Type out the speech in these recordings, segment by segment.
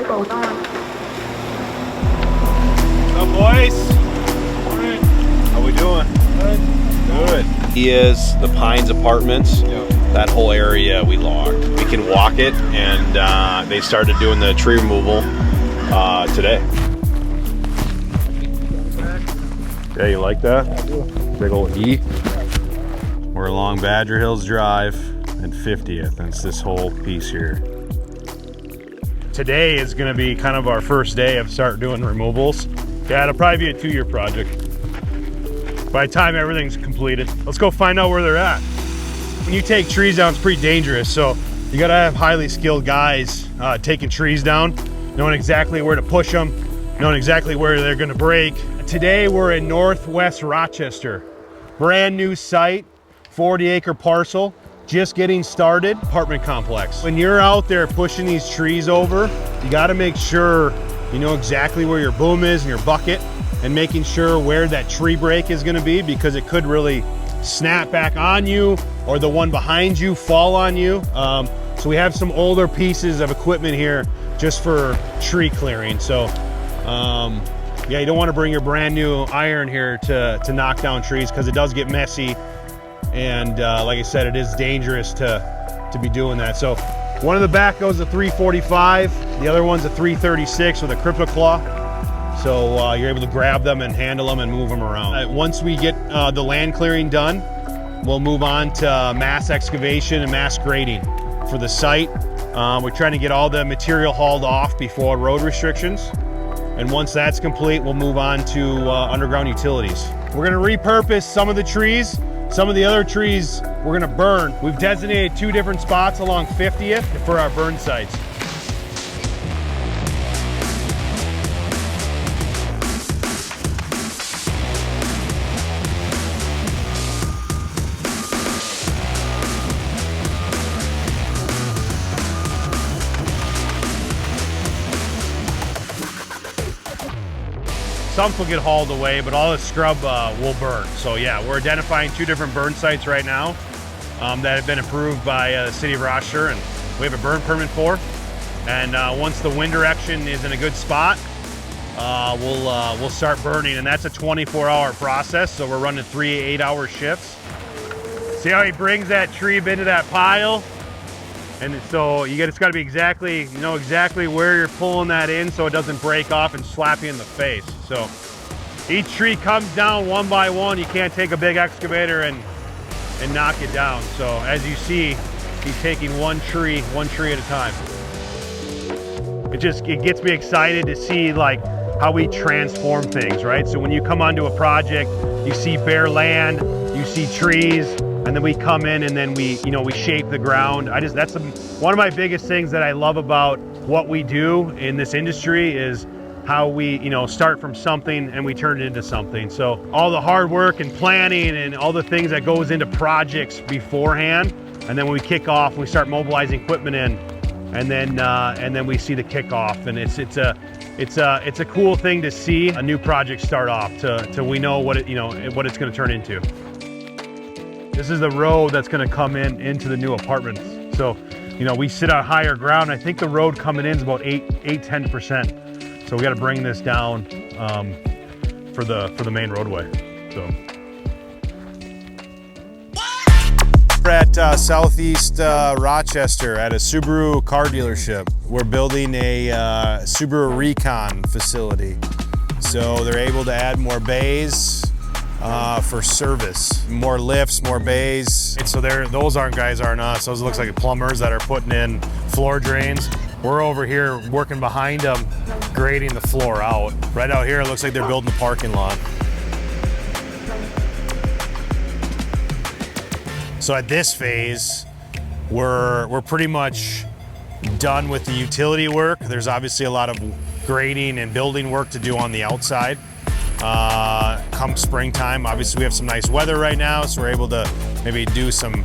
Turbo's on. What's up, boys? How we doing? Good. He is the Pines Apartments. Yep. That whole area we logged. We can walk it, and they started doing the tree removal today. Yeah, you like that? I do. Big old E. We're along Badger Hills Drive and 50th, and it's this whole piece here. Today is going to be kind of our first day of start doing removals. Yeah, it'll probably be a 2-year project by the time everything's completed. Let's go find out where they're at. When you take trees down, it's pretty dangerous, so you gotta have highly skilled guys taking trees down, knowing exactly where to push them, knowing exactly where they're gonna break. Today we're in Northwest Rochester. Brand new site, 40-acre parcel, just getting started, apartment complex. When you're out there pushing these trees over, you gotta make sure you know exactly where your boom is and your bucket, and making sure where that tree break is gonna be, because it could really snap back on you or the one behind you fall on you. So we have some older pieces of equipment here just for tree clearing. So yeah, you don't want to bring your brand new iron here to knock down trees, because it does get messy, and like I said, it is dangerous to be doing that. So one of the back goes a 345, the other one's a 336 with a crypto claw. So you're able to grab them and handle them and move them around. Once we get the land clearing done, we'll move on to mass excavation and mass grading for the site. We're trying to get all the material hauled off before road restrictions. And once that's complete, we'll move on to underground utilities. We're gonna repurpose some of the trees. Some of the other trees we're gonna burn. We've designated 2 different spots along 50th for our burn sites. Some will get hauled away, but all the scrub will burn. So yeah, we're identifying 2 different burn sites right now that have been approved by the city of Rochester, and we have a burn permit for. And once the wind direction is in a good spot, we'll start burning, and that's a 24-hour process. So we're running 3 8-hour shifts. See how he brings that tree into that pile? And so it's got to be exactly, you know exactly where you're pulling that in so it doesn't break off and slap you in the face. So each tree comes down one by one. You can't take a big excavator and knock it down. So as you see, he's taking one tree at a time. It gets me excited to see like how we transform things, right? So when you come onto a project, you see bare land, you see trees, and then we come in and then we shape the ground. That's one of my biggest things that I love about what we do in this industry is how we, start from something and we turn it into something. So all the hard work and planning and all the things that goes into projects beforehand, and then when we kick off, we start mobilizing equipment in, and then we see the kickoff, and it's a cool thing to see a new project start off to we know what it's going to turn into. This is the road that's going to come into the new apartments. So, we sit on higher ground. I think the road coming in is about 10%. So we got to bring this down for the main roadway. So we're at Southeast Rochester at a Subaru car dealership. We're building a Subaru Recon facility. So they're able to add more bays for service, more lifts, more bays. And so those guys aren't us. Those looks like plumbers that are putting in floor drains. We're over here working behind them, grading the floor out. Right out here, it looks like they're building the parking lot. So at this phase, we're pretty much done with the utility work. There's obviously a lot of grading and building work to do on the outside. Come springtime, obviously we have some nice weather right now, so we're able to maybe do some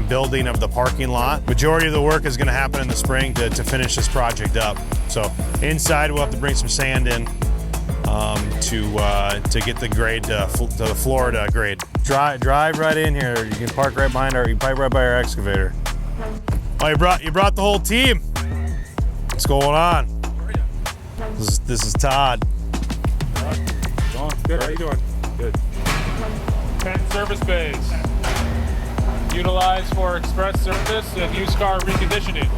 building of the parking lot. Majority of the work is going to happen in the spring to finish this project up. So inside we'll have to bring some sand in to get the grade to the floor to grade. Drive right in here. You can park right behind you can park right by our excavator. Oh, you brought the whole team. What's going on? This is Todd. Good, how you doing? Good. 10 service bays. Utilized for express service and used car reconditioning.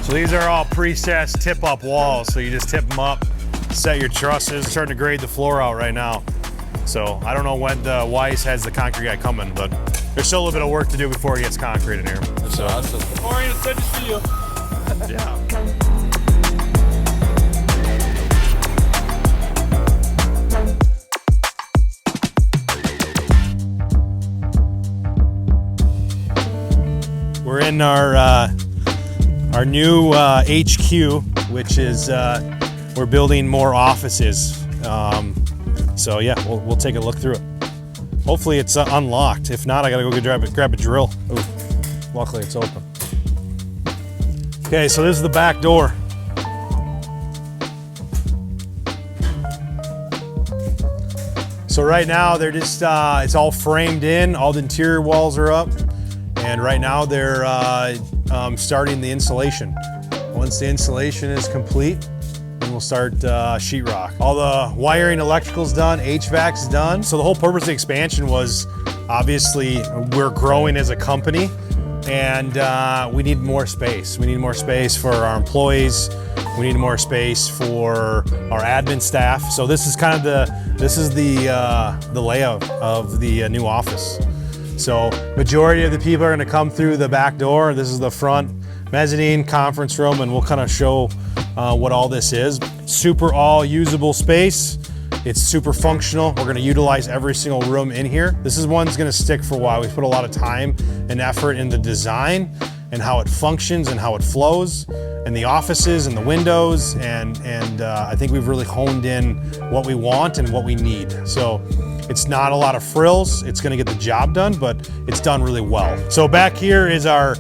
So these are all precast tip-up walls. So you just tip them up, set your trusses. Starting to grade the floor out right now. So I don't know when the Weiss has the concrete guy coming, but there's still a little bit of work to do before he gets concrete in here. So awesome. Orion, it's good to see you. Yeah. We're in our new HQ, which is we're building more offices. So yeah, we'll take a look through it. Hopefully it's unlocked. If not, I gotta go grab a drill. Ooh, luckily it's open. Okay, so this is the back door. So right now they're just, it's all framed in, all the interior walls are up, and right now they're starting the insulation. Once the insulation is complete, then we'll start sheetrock. All the wiring, electrical's done, HVAC's done. So the whole purpose of the expansion was, obviously, we're growing as a company, and we need more space. We need more space for our employees. We need more space for our admin staff. So this is kind of the layout of the new office. So majority of the people are going to come through the back door. This is the front mezzanine conference room, and we'll kind of show what all this is. Super all usable space. It's super functional. We're going to utilize every single room in here. This is one's going to stick for a while. We put a lot of time and effort in the design and how it functions and how it flows, and the offices and the windows, and I think we've really honed in what we want and what we need. So it's not a lot of frills. It's going to get the job done, but it's done really well. So back here is our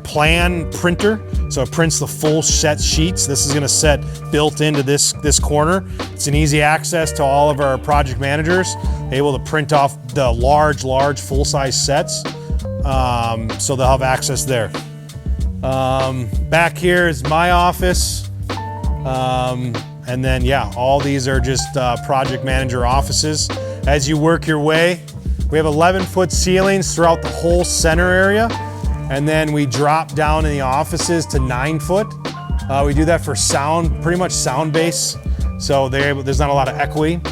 plan printer. So it prints the full set sheets. This is going to set built into this corner. It's an easy access to all of our project managers, able to print off the large full-size sets. So they'll have access there. Back here is my office. And then, yeah, all these are just project manager offices. As you work your way, we have 11-foot ceilings throughout the whole center area. And then we drop down in the offices to 9-foot. We do that for sound, pretty much sound base. So there's not a lot of echoing.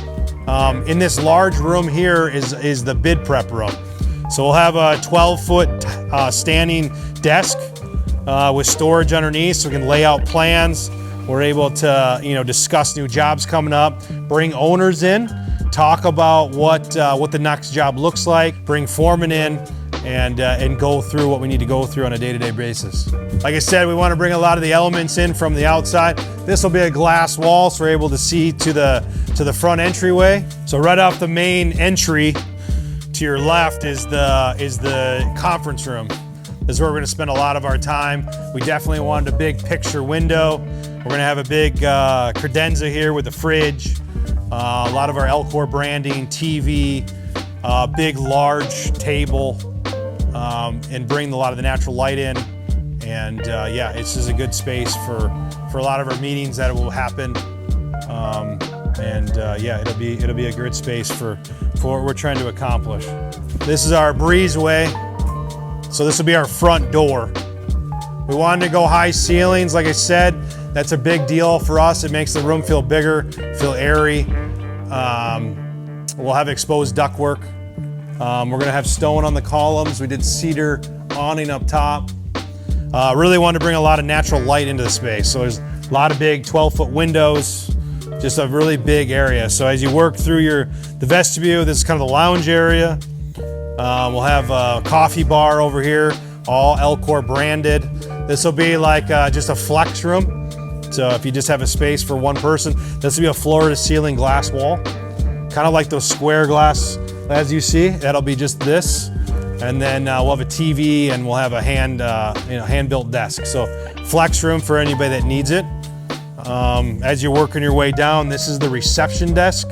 In this large room here is the bid prep room. So we'll have a 12-foot standing desk with storage underneath, so we can lay out plans. We're able to, discuss new jobs coming up, bring owners in, talk about what the next job looks like, bring foremen in, and go through what we need to go through on a day-to-day basis. Like I said, we want to bring a lot of the elements in from the outside. This will be a glass wall, so we're able to see to the front entryway. So right off the main entry to your left is the conference room. This is where we're going to spend a lot of our time. We definitely wanted a big picture window. We're going to have a big credenza here with a fridge, a lot of our Elcor branding, TV, big large table, and bring a lot of the natural light in. And yeah, it's just a good space for a lot of our meetings that will happen. Yeah, it'll be a good space for what we're trying to accomplish. This is our breezeway. So this will be our front door. We wanted to go high ceilings, like I said. That's a big deal for us. It makes the room feel bigger, feel airy. We'll have exposed ductwork. We're gonna have stone on the columns. We did cedar awning up top. Really wanted to bring a lot of natural light into the space. So there's a lot of big 12-foot windows, just a really big area. So as you work through the vestibule, this is kind of the lounge area. We'll have a coffee bar over here, all Elcor branded. This will be like just a flex room. So if you just have a space for one person, this will be a floor-to-ceiling glass wall, kind of like those square glass as you see. That'll be just this, and then we'll have a TV and we'll have a hand-built desk. So flex room for anybody that needs it. As you're working your way down, this is the reception desk.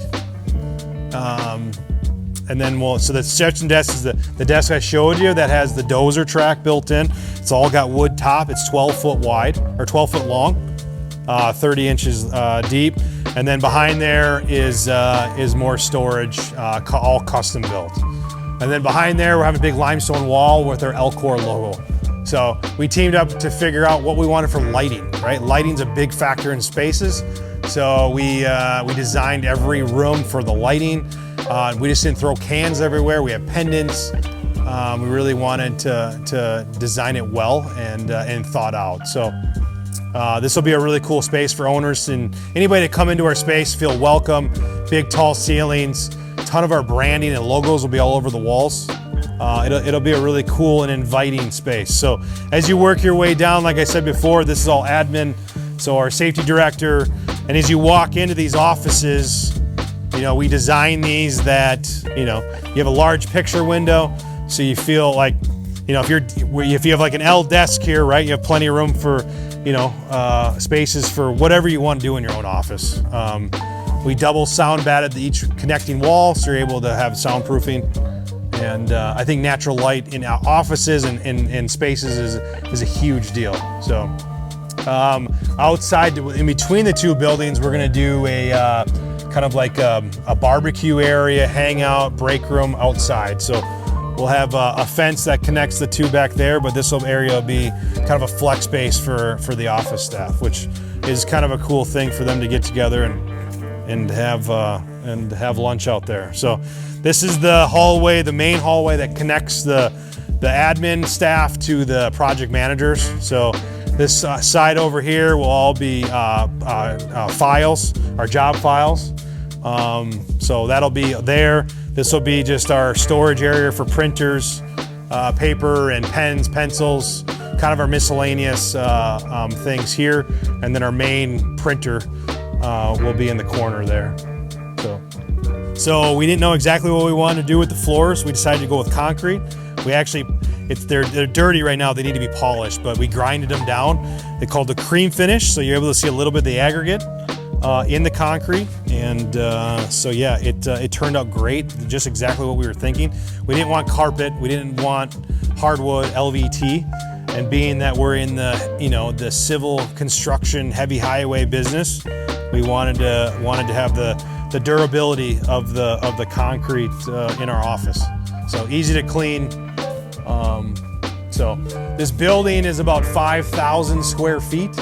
and then so the section desk is the desk I showed you that has the dozer track built in. It's all got wood top. It's 12 foot wide, or 12 foot long, 30 inches deep. And then behind there is more storage, all custom built. And then behind there, we're having a big limestone wall with our Elcor logo. So we teamed up to figure out what we wanted for lighting, right? Lighting's a big factor in spaces. So we designed every room for the lighting. We just didn't throw cans everywhere. We have pendants. We really wanted to design it well and thought out. So this will be a really cool space for owners, and anybody to come into our space feel welcome. Big tall ceilings, ton of our branding and logos will be all over the walls. It'll be a really cool and inviting space. So as you work your way down, like I said before, this is all admin. So our safety director, and as you walk into these offices, we design these that, you have a large picture window. So you feel like, if you have like an L desk here, right, you have plenty of room for, spaces for whatever you want to do in your own office. We double sound batted each connecting wall, so you're able to have soundproofing. And I think natural light in offices and in spaces is a huge deal. So outside, in between the two buildings, we're gonna do a kind of like a barbecue area, hangout, break room outside. So we'll have a fence that connects the two back there, but this area will be kind of a flex space for the office staff, which is kind of a cool thing for them to get together and have lunch out there. So this is the hallway, the main hallway that connects the admin staff to the project managers. So this side over here will all be files, our job files. So that'll be there. This will be just our storage area for printers, paper and pens, pencils, kind of our miscellaneous things here. And then our main printer will be in the corner there. So we didn't know exactly what we wanted to do with the floors. We decided to go with concrete. We actually, they're dirty right now. They need to be polished, but we grinded them down. They called the cream finish, so you're able to see a little bit of the aggregate in the concrete. And so yeah, it turned out great, just exactly what we were thinking. We didn't want carpet. We didn't want hardwood LVT. And being that we're in the civil construction heavy highway business, we wanted to have the durability of the concrete in our office. So easy to clean. So this building is about 5,000 square feet.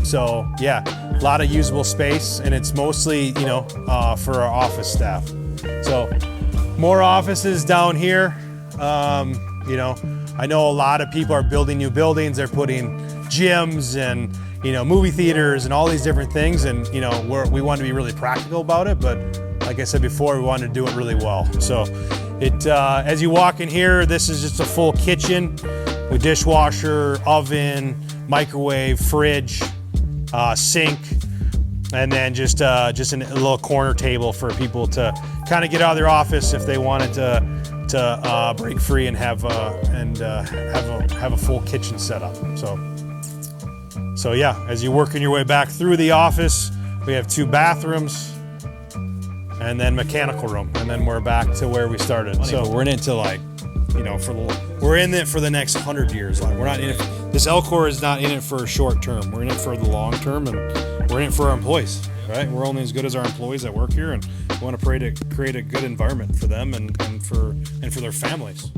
So yeah, a lot of usable space, and it's mostly for our office staff. So more offices down here. I know a lot of people are building new buildings. They're putting gyms and movie theaters and all these different things, and we want to be really practical about it, but like I said before, we wanted to do it really well. So as you walk in here, this is just a full kitchen with dishwasher, oven, microwave, fridge, sink, and then just a little corner table for people to kind of get out of their office if they wanted to break free and have a full kitchen setup. So yeah, as you're working your way back through the office, we have 2 bathrooms and then mechanical room, and then we're back to where we started. So we're in it to we're in it for the next 100 years. We're not in it. This Elcor is not in it for short term. We're in it for the long term, and we're in it for our employees. Right? We're only as good as our employees that work here, and we want to create a good environment for them and for their families.